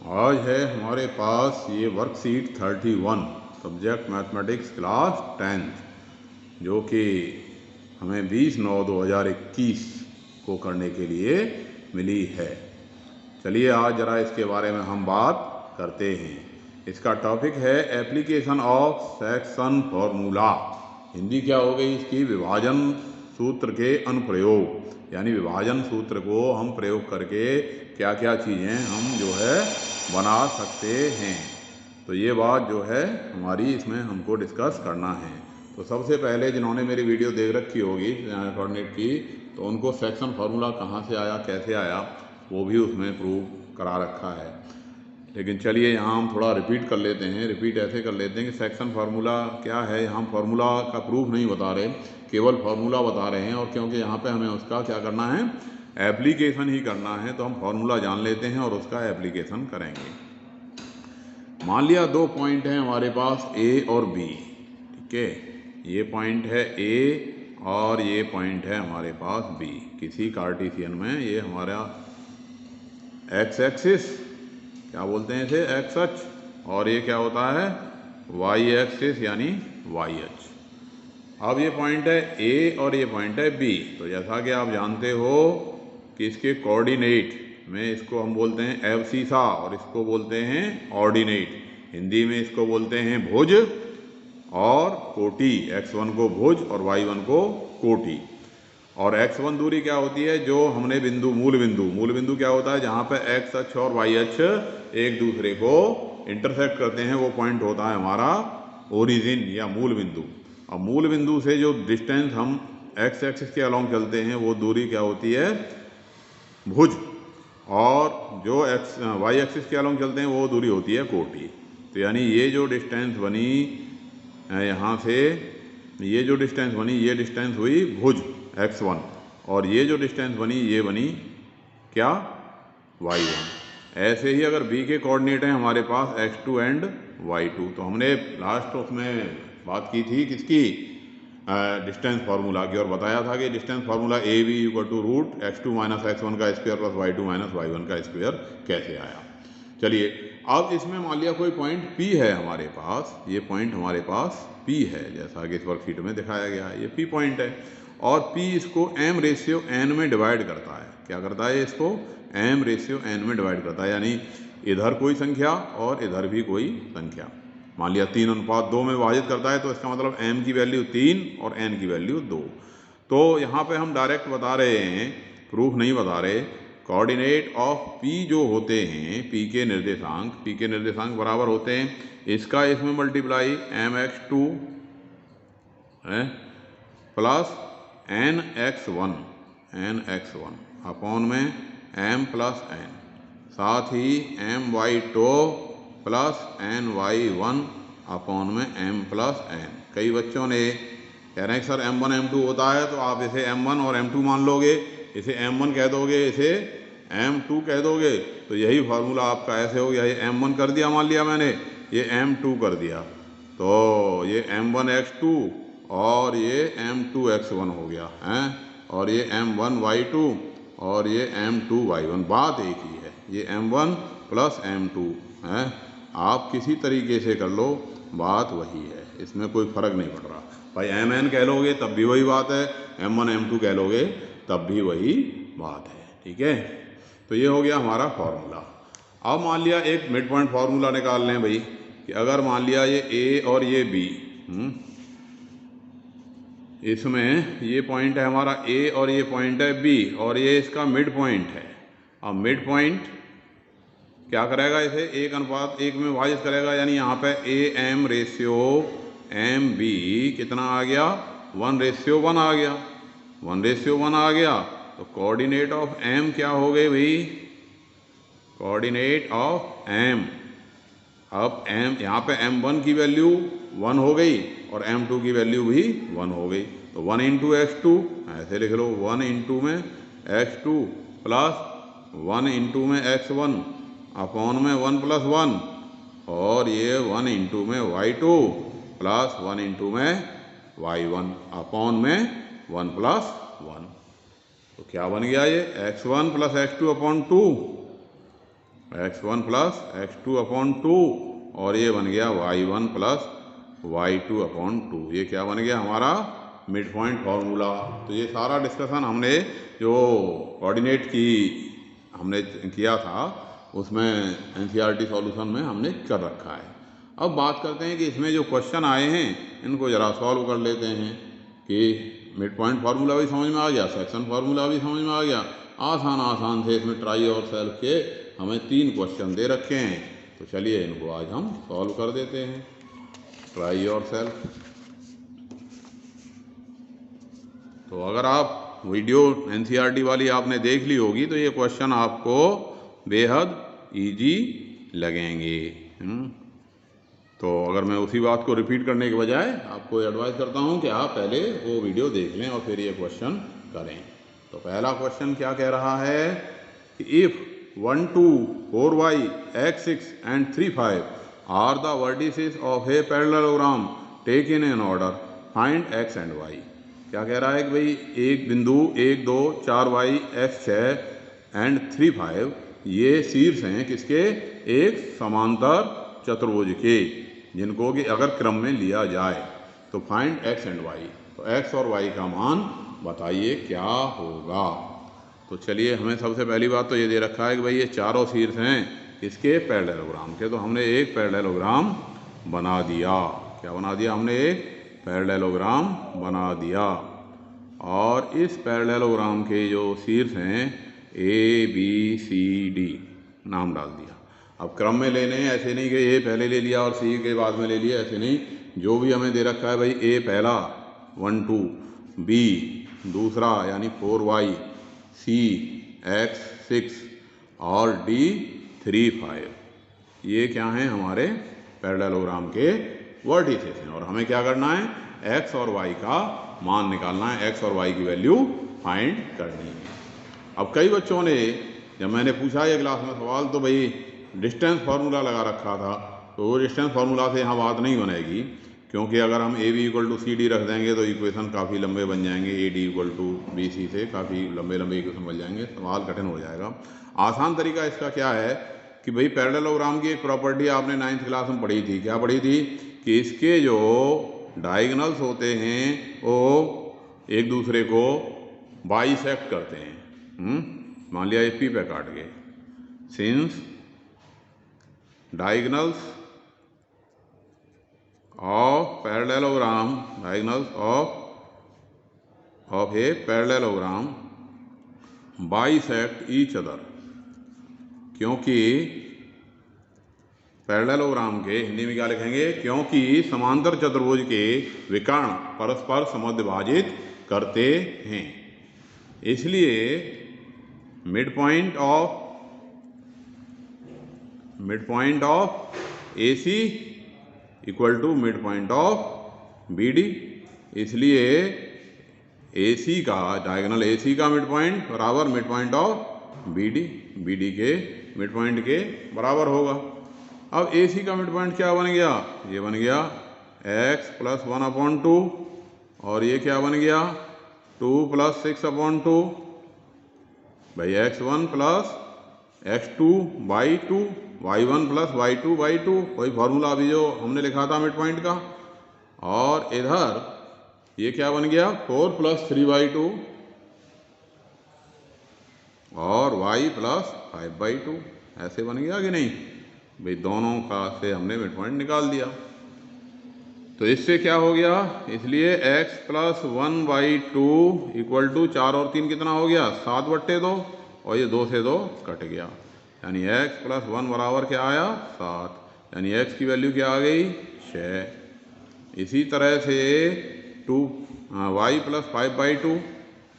आज है हमारे पास ये worksheet 31 subject mathematics class 10th जो कि हमें 20/9/2021 को करने के लिए मिली है। चलिए आज ज़रा इसके बारे में हम बात करते हैं। इसका टॉपिक है application of section formula. Hindi क्या हो गई इसकी? विभाजन सूत्र के अनुप्रयोग, यानी विभाजन सूत्र को हम प्रयोग करके क्या क्या चीज़ें हम जो है बना सकते हैं। तो ये बात जो है हमारी इसमें हमको डिस्कस करना है। तो सबसे पहले जिन्होंने मेरी वीडियो देख रखी होगी कोऑर्डिनेट की, तो उनको सेक्शन फार्मूला कहाँ से आया, कैसे आया, वो भी उसमें प्रूव करा रखा है। लेकिन चलिए यहाँ हम थोड़ा रिपीट कर लेते हैं। रिपीट ऐसे कर लेते हैं कि सेक्शन फार्मूला क्या है। हम फार्मूला का प्रूफ नहीं बता रहे, केवल फार्मूला बता रहे हैं। और क्योंकि यहाँ पे हमें उसका क्या करना है, एप्लीकेशन ही करना है, तो हम फार्मूला जान लेते हैं और उसका एप्लीकेशन करेंगे। मान लिया दो पॉइंट हैं हमारे पास ए और बी, ठीक है। ये पॉइंट है ए और ये पॉइंट है हमारे पास बी। किसी कार्टेशियन में ये हमारा एक्स एक्सिस, क्या बोलते हैं इसे, एक्स अक्ष, और ये क्या होता है, वाई एक्सिस यानी वाई अक्ष। अब ये पॉइंट है ए और ये पॉइंट है बी। तो जैसा कि आप जानते हो कि इसके कोऑर्डिनेट में इसको हम बोलते हैं एवसीसा और इसको बोलते हैं ऑर्डिनेट। हिंदी में इसको बोलते हैं भुज और कोटि। x1 को भुज और y1 को कोटि। और x1 दूरी क्या होती है, जो हमने बिंदु मूल बिंदु क्या होता है, जहाँ पे x अक्ष और y अक्ष एक दूसरे को इंटरसेक्ट करते हैं, वो पॉइंट होता है हमारा ओरिजिन या मूल बिंदु। और मूल बिंदु से जो डिस्टेंस हम x एक्सिस के अलोंग चलते हैं वो दूरी क्या होती है, भुज। और जो y एक्सिस के अलोंग चलते हैं वो दूरी होती है कोटि। तो यानी ये जो डिस्टेंस बनी यहाँ से, ये जो डिस्टेंस बनी, ये डिस्टेंस हुई भुज x1, और ये जो डिस्टेंस बनी ये बनी क्या, y1। ऐसे ही अगर b के कोऑर्डिनेट हैं हमारे पास x2 एंड y2, तो हमने लास्ट उसमें बात की थी किसकी, डिस्टेंस फार्मूला की, और बताया था कि distance formula A B equal to root x2 minus x1 का square plus y2 minus y1 का स्क्वायर कैसे आया। चलिए अब इसमें मान लिया कोई पॉइंट P है हमारे पास, ये पॉइंट हमारे पास P है, जैसा कि इस वर्कशीट में दिखाया गया है, ये P पॉइंट है। और P इसको m/n में डिवाइड करता है। क्या करता है, इसको m/n में डिवाइड करता है, यानी इधर कोई संख्या और इधर भी कोई संख्या। मान लिया 3:2 में विभाजित करता है, तो इसका मतलब m की वैल्यू 3 और n की वैल्यू 2। तो यहाँ पे हम डायरेक्ट बता रहे हैं, प्रूफ नहीं बता रहे। कोऑर्डिनेट ऑफ P जो होते हैं, P के निर्देशांक बराबर होते हैं इसका इसमें मल्टीप्लाई mx2 है प्लस nx1 अपॉन में m प्लस n, साथ ही my2 प्लस ny1 अपॉन में m प्लस n। कई बच्चों ने कह रहे हैं सर m1 m2 होता है, तो आप इसे m1 और m2 मान लोगे, इसे m1 कह दोगे, इसे m2 कह दोगे, तो यही फार्मूला आपका ऐसे हो गया। ये m1 कर दिया, मान लिया मैंने, ये m2 कर दिया, तो ये m1x2 और ये m2x1 हो गया है, और ये m1y2 और ये m2y1। बात एक ही है, ये m1 प्लस m2 है। आप किसी तरीके से कर लो, बात वही है, इसमें कोई फर्क नहीं पड़ रहा। भाई mn कह लोगे तब भी वही बात है, m1 m2 कह लोगे तब भी वही बात है, ठीक है। तो ये हो गया हमारा फार्मूला। अब मान लिया एक मिड पॉइंट फार्मूला निकाल लें भाई, कि अगर मान लिया ये ए और ये बी, इसमें ये पॉइंट है हमारा ए और ये पॉइंट है बी, और ये इसका मिड पॉइंट है। अब मिड पॉइंट क्या करेगा, इसे 1:1 में विभाजित करेगा, यानी यहाँ पे AM/MB कितना आ गया, 1:1 आ गया, 1:1 आ गया। तो कोऑर्डिनेट ऑफ M क्या हो गए भाई, कोऑर्डिनेट ऑफ M। अब M यहाँ पे M1 की वैल्यू 1 हो गई और M2 की वैल्यू भी 1 हो गई, तो 1 इंटू x2 ऐसे लिख लो, 1 इंटू में x2 प्लस 1 इंटू में x1 अपॉन में 1 प्लस 1, और ये 1 इंटू में y2 प्लस 1 इंटू में y1 अपॉन में 1 प्लस 1। तो क्या बन गया, ये x1 plus x2 upon 2 x1 plus x2 upon 2 और ये बन गया y1 प्लस y2 अपॉन 2। ये क्या बन गया हमारा मिड पॉइंट फार्मूला। तो ये सारा डिस्कशन हमने जो कोऑर्डिनेट की हमने किया था उसमें एनसीईआरटी सॉल्यूशन में हमने कर रखा है। अब बात करते हैं कि इसमें जो क्वेश्चन आए हैं इनको ज़रा सॉल्व कर लेते हैं कि मिड पॉइंट फार्मूला भी समझ में आ गया, सेक्शन फार्मूला भी समझ में आ गया। आसान से इसमें ट्राई और सेल्फ के हमें 3 क्वेश्चन दे रखे हैं, तो चलिए इनको आज हम सॉल्व कर देते हैं। ट्राई और सेल्फ। तो अगर आप वीडियो एनसीईआरटी वाली आपने देख ली होगी तो ये क्वेश्चन आपको बेहद इजी लगेंगे। तो अगर मैं उसी बात को रिपीट करने के बजाय आपको एडवाइस करता हूँ कि आप पहले वो वीडियो देख लें और फिर ये क्वेश्चन करें। तो पहला क्वेश्चन क्या कह रहा है कि if 1, 2, 4y, x6 and 3, 5 are the vertices of a parallelogram taken in order, find x and y। क्या कह रहा है कि भाई एक बिंदु 1, 2, 4y, x6 एंड 3, 5 ये शीर्ष हैं किसके, एक समांतर चतुर्भुज के, जिनको कि अगर क्रम में लिया जाए तो फाइंड x एंड y। तो x और y का मान बताइए क्या होगा। तो चलिए हमें सबसे पहली बात तो ये दे रखा है कि भाई ये चारों शीर्ष हैं किसके, पैरेललोग्राम के। तो हमने एक पैरेललोग्राम बना दिया। क्या बना दिया हमने, एक पैरेललोग्राम बना दिया। और इस पैरेललोग्राम के जो शीर्ष हैं ए बी सी डी नाम डाल दिया। अब क्रम में लेने हैं, ऐसे नहीं कि ए पहले ले लिया और सी के बाद में ले लिया, ऐसे नहीं। जो भी हमें दे रखा है भाई ए पहला 1, 2, बी दूसरा यानी 4y, सी x6 और डी 3, 5 ये क्या हैं हमारे पैरेललोग्राम के वर्टिसेस हैं। और हमें क्या करना है, x और y का मान निकालना है, x और y की वैल्यू फाइंड करनी है। अब कई बच्चों ने जब मैंने पूछा ये क्लास में सवाल तो भाई डिस्टेंस फार्मूला लगा रखा था, तो वो डिस्टेंस फार्मूला से यहाँ बात नहीं बनेगी, क्योंकि अगर हम A B equal to C D रख देंगे तो इक्वेशन काफ़ी लंबे बन जाएंगे। A D equal to B C से काफ़ी लंबे इक्वेशन बन जाएंगे, सवाल कठिन हो जाएगा। आसान तरीका इसका क्या है कि भाई पैरेललोग्राम की एक प्रॉपर्टी आपने 9th क्लास में पढ़ी थी। क्या पढ़ी थी कि इसके जो डायगोनल्स होते हैं वो एक दूसरे को बाइसेक्ट करते हैं। मान लिया पी पे काट गए, since diagonals of parallelogram, diagonals of a parallelogram bisect each other। क्योंकि पैरेललोग्राम के हिंदी में क्या लिखेंगे, क्योंकि समांतर चतुर्भुज के विकर्ण परस्पर समद्विभाजित करते हैं, इसलिए mid point of AC equal to mid point of BD। इसलिए AC का डायगोनल AC का मिड पॉइंट बराबर मिड पॉइंट ऑफ BD के मिड पॉइंट के बराबर होगा। अब AC का मिड पॉइंट क्या बन गया, ये बन गया x प्लस 1/2 और ये क्या बन गया 2 प्लस 6/2 भाई x1 plus x2/2 y1 plus y2/2 वही फॉर्मूला अभी जो हमने लिखा था मिड पॉइंट का। और इधर ये क्या बन गया 4 प्लस 3/2 और y प्लस 5/2 ऐसे बन गया कि नहीं भाई, दोनों का से हमने मिड पॉइंट निकाल दिया। तो इससे क्या हो गया, इसलिए x प्लस 1/2 इक्वल टू 4 और 3 कितना हो गया 7/2 और ये 2 से 2 कट गया, यानी x प्लस 1 बराबर क्या आया 7, यानी x की वैल्यू क्या आ गई 6। इसी तरह से y प्लस 5/2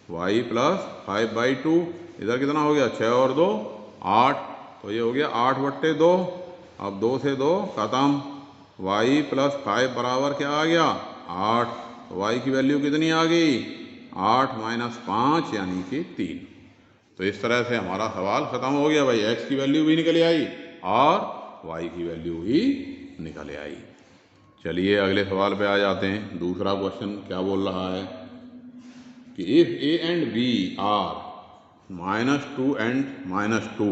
y प्लस 5/2 इधर कितना हो गया 6 और 2 8, तो ये हो गया 8/2। अब 2 से 2 खत्म, y प्लस 5 बराबर क्या आ गया 8, तो y की वैल्यू कितनी आ गई 8 माइनस 5 यानी कि 3। तो इस तरह से हमारा सवाल खत्म हो गया भाई, x की वैल्यू भी निकल आई और y की वैल्यू भी निकल आई। चलिए अगले सवाल पे आ जाते हैं। दूसरा क्वेश्चन क्या बोल रहा है कि if a and b are -2 and -2,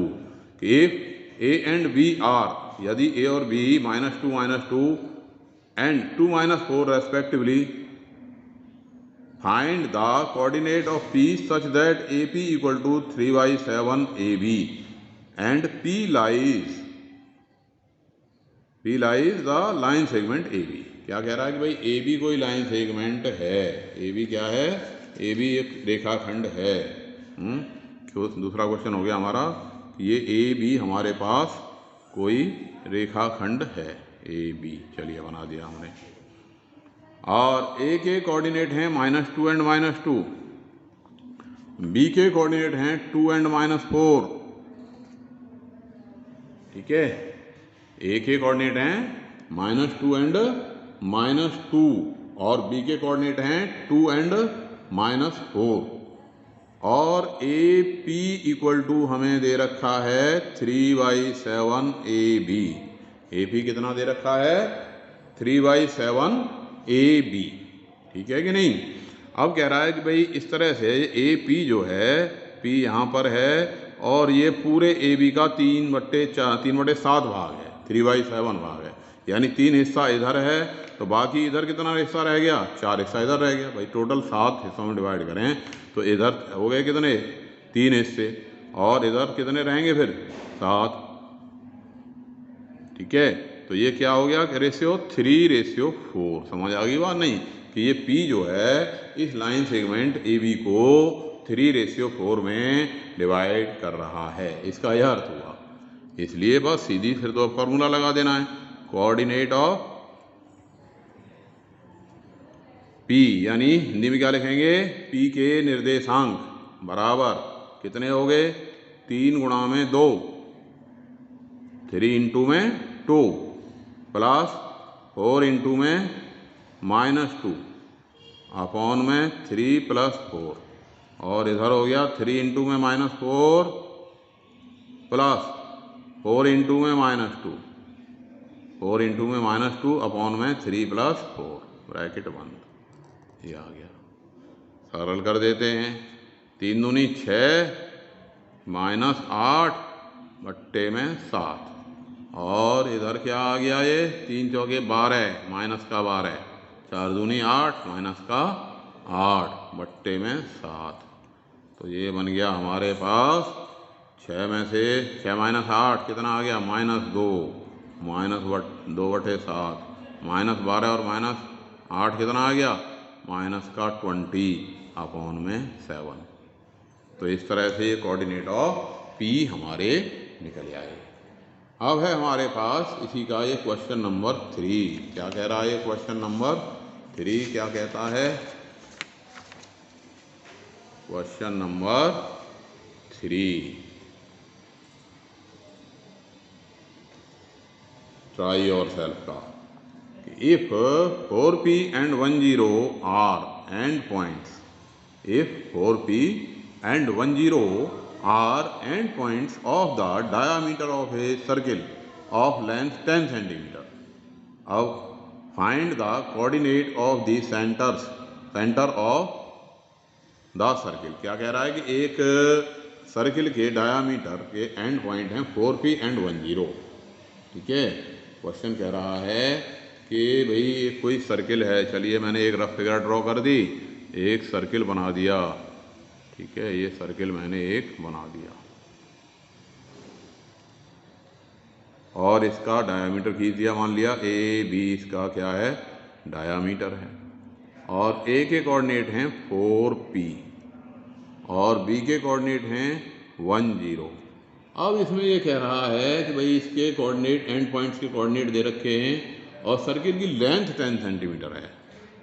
if A and B are, यदि ए और B -2 and 2 - 4 respectively, find the coordinate of P such that A P equal to 3/7 A B and P lies the line segment A B. क्या कह रहा है कि भाई A B कोई line segment है, ए बी क्या है, ए बी एक रेखाखंड है। दूसरा क्वेश्चन हो गया हमारा, ये ए बी हमारे पास कोई रेखाखंड है, ए बी। चलिए बना दिया हमने। और ए के कोऑर्डिनेट हैं -2 एंड -2, बी के कोऑर्डिनेट हैं 2 एंड -4, ठीक है। ए के कोऑर्डिनेट हैं -2 एंड -2 और बी के कोऑर्डिनेट हैं 2 एंड -4, और ए पी इक्वल टू हमें दे रखा है 3/7 ए बी। ए पी कितना दे रखा है, 3/7 ए बी, ठीक है कि नहीं। अब कह रहा है कि भाई इस तरह से ए पी जो है, पी यहाँ पर है और ये पूरे ए बी का 3/7 भाग है, 3/7 भाग है, यानी 3 हिस्सा इधर है, तो बाकी इधर कितना हिस्सा रह गया, 4 हिस्सा इधर रह गया। भाई टोटल 7 हिस्सों में डिवाइड करें तो इधर हो गए कितने, 3 हिस्से, और इधर कितने रहेंगे फिर, 7, ठीक है। तो ये क्या हो गया, रेशियो 3/4। समझ आ गई बात नहीं, कि ये P जो है इस लाइन सेगमेंट AB को 3/4 में डिवाइड कर रहा है, इसका यह अर्थ हुआ। इसलिए बस सीधी फिर तो फॉर्मूला लगा देना है, कोऑर्डिनेट ऑफ P, यानी हिंदी में क्या लिखेंगे, P के निर्देशांक बराबर कितने हो गए, 3 गुणा में 2, 3 इंटू में 2 प्लस 4 इंटू में -2 अपॉन में 3 + 4, और इधर हो गया 3 इंटू में -4 प्लस 4 इंटू में -2, 4 इंटू में -2 अपॉन में 3 + 4, ब्रैकेट बंद। ये आ गया, सरल कर देते हैं, 3 दूनी 6 -8 बट्टे में 7, और इधर क्या आ गया, ये 3 चौके 12 माइनस का 12, 4 दूनी 8 माइनस का 8 बट्टे में 7। तो ये बन गया हमारे पास 6 में से 6 - 8 कितना आ गया, -2, -2/7, -12 और -8 कितना आ गया, -20 अपॉन में 7। तो इस तरह से ये कोऑर्डिनेट ऑफ P हमारे निकल आए। अब है हमारे पास इसी का ये क्वेश्चन नंबर 3। क्या कह रहा है ये क्वेश्चन नंबर 3, क्या कहता है, क्वेश्चन नंबर 3, ट्राई योरसेल्फ का, if 4P and 10 are end points, if 4P and 10 are end points of the diameter of a circle of length 10 centimeter, अब find the coordinate of the center of the circle। क्या कह रहा है कि एक circle के diameter के and point हैं 4P and 10, ठीक है। क्वेश्चन कह रहा है कि भाई कोई सर्किल है, चलिए मैंने एक रफ फिगर ड्रॉ कर दी, एक सर्किल बना दिया, ठीक है, ये सर्किल मैंने एक बना दिया और इसका डायामीटर खींच दिया, मान लिया AB इसका क्या है, डायामीटर है, और A के कोऑर्डिनेट हैं 4P और B के कोऑर्डिनेट हैं 10। अब इसमें ये कह रहा है कि भाई इसके कोऑर्डिनेट, एंड पॉइंट्स के कोऑर्डिनेट दे रखे हैं और सर्किल की लेंथ 10 सेंटीमीटर है।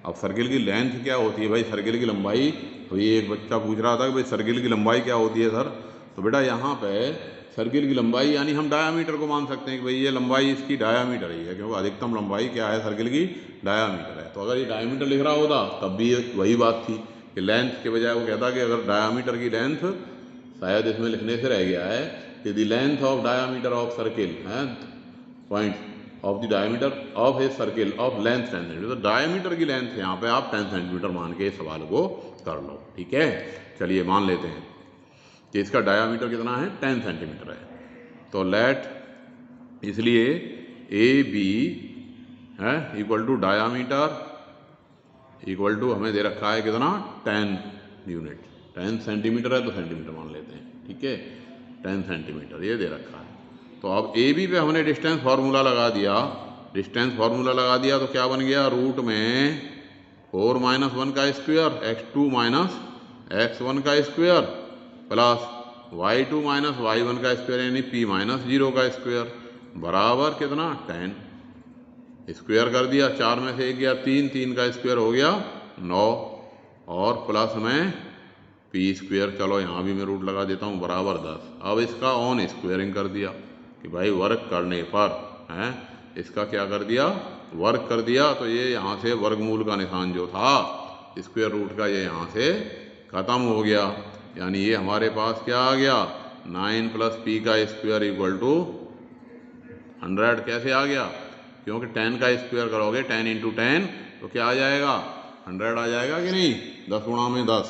अब सर्किल की लेंथ क्या होती है भाई, सर्किल की लंबाई, तो ये एक बच्चा पूछ रहा था कि भाई सर्किल की लंबाई क्या होती है सर, तो बेटा यहाँ पे सर्किल की लंबाई यानी हम डायामीटर को मान सकते हैं कि भाई ये लंबाई इसकी डायामीटर ही है, क्योंकि अधिकतम लंबाई क्या है सर्किल की, डायामीटर है। तो अगर ये डायामीटर लिख रहा होता तब भी वही बात थी कि लेंथ के बजाय वो कहता कि अगर डायामीटर की लेंथ, शायद इसमें लिखने से रह गया है कि the length of diameter of circle है point of the diameter of a circle of length 10 centimetre. तो डायमीटर की लेंथ यहाँ पे आप 10 सेंटीमीटर मान के इस सवाल को कर लो, ठीक है। चलिए मान लेते हैं कि इसका डायमीटर कितना है, 10 सेंटीमीटर है। तो लेट इसलिए ए बी है equal to diameter equal to हमें दे रखा है कितना 10 यूनिट, 10 सेंटीमीटर है तो सेंटीमीटर मान लेते हैं, ठीक है, 10 सेंटीमीटर ये दे रखा है। तो अब ए बी पे हमने डिस्टेंस फार्मूला लगा दिया, डिस्टेंस फार्मूला लगा दिया तो क्या बन गया, रूट में 4 माइनस 1 का स्क्वायर x2 माइनस x1 का square plus y2 minus y1 का स्क्वायर यानी p माइनस 0 का स्क्वायर बराबर कितना 10। स्क्वायर कर दिया, 4 में से 1 गया 3, 3 का स्क्वायर हो गया 9 और प्लस में पी स्क्वायर, चलो यहाँ भी मैं रूट लगा देता हूँ, बराबर 10। अब इसका ऑन स्क्वायरिंग कर दिया कि भाई वर्क करने पर है इसका क्या कर दिया, वर्क कर दिया, तो ये यहाँ से वर्गमूल का निशान जो था स्क्वायर रूट का ये यहाँ से ख़त्म हो गया, यानी ये हमारे पास क्या आ गया 9 प्लस पी का स्क्वायर इक्वल टू 100। कैसे आ गया, क्योंकि 10 का स्क्वायर करोगे 10 इंटू 10 तो क्या आ जाएगा 100 आ जाएगा कि नहीं, 10 गुणा में 10,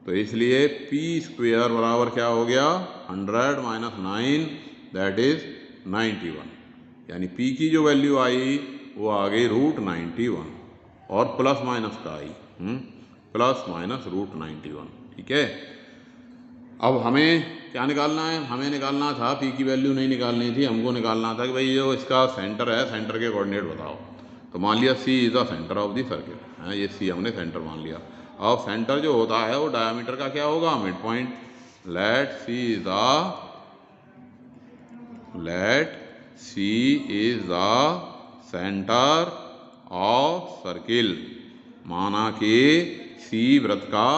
तो इसलिए पी स्क्वायर बराबर क्या हो गया 100 माइनस 9 दैट इज 91, यानी पी की जो वैल्यू आई वो आ गई रूट 91 और प्लस माइनस का आई प्लस माइनस रूट 91, ठीक है। अब हमें क्या निकालना है, हमें निकालना था पी की वैल्यू नहीं निकालनी थी, हमको निकालना था कि भाई जो इसका सेंटर है सेंटर के कोऑर्डिनेट बताओ, तो मान लिया C is the centre of the circle है, ये सी हमने सेंटर मान लिया। अब सेंटर जो होता है वो डायमीटर का क्या होगा mid point, let see is the centre of circle, माना कि सी वृत्त का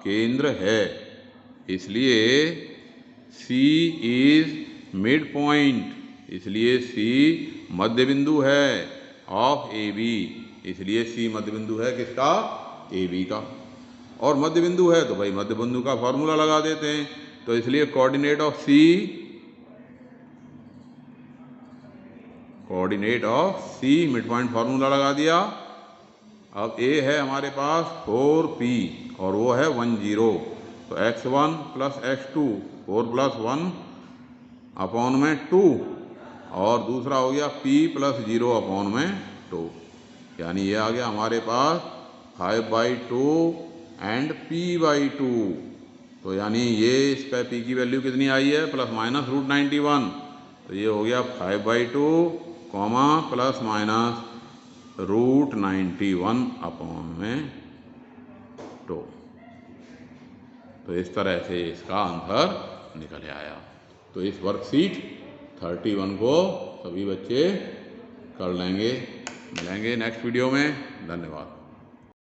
केंद्र है, इसलिए सी इज मिड पॉइंट, इसलिए सी मध्य बिंदु है ऑफ ए बी, इसलिए सी मध्य बिंदु है किसका ए बी का, और मध्य बिंदु है तो भाई मध्य बिंदु का फॉर्मूला लगा देते हैं, तो इसलिए coordinate of C mid point formula लगा दिया। अब ए है हमारे पास 4p और वो है 10, तो x1 plus x2 4 plus 1 upon में 2 और दूसरा हो गया p प्लस 0 अपॉन में 2, यानी ये आ गया हमारे पास 5/2 एंड p/2, तो यानी ये इस पर p की वैल्यू कितनी आई है प्लस माइनस रूट 91, तो ये हो गया 5/2 comma plus minus root 91 upon में 2, तो इस तरह से इसका आंसर निकल आया। तो इस वर्कशीट 31 को सभी बच्चे कर लेंगे। मिलेंगे नेक्स्ट वीडियो में, धन्यवाद।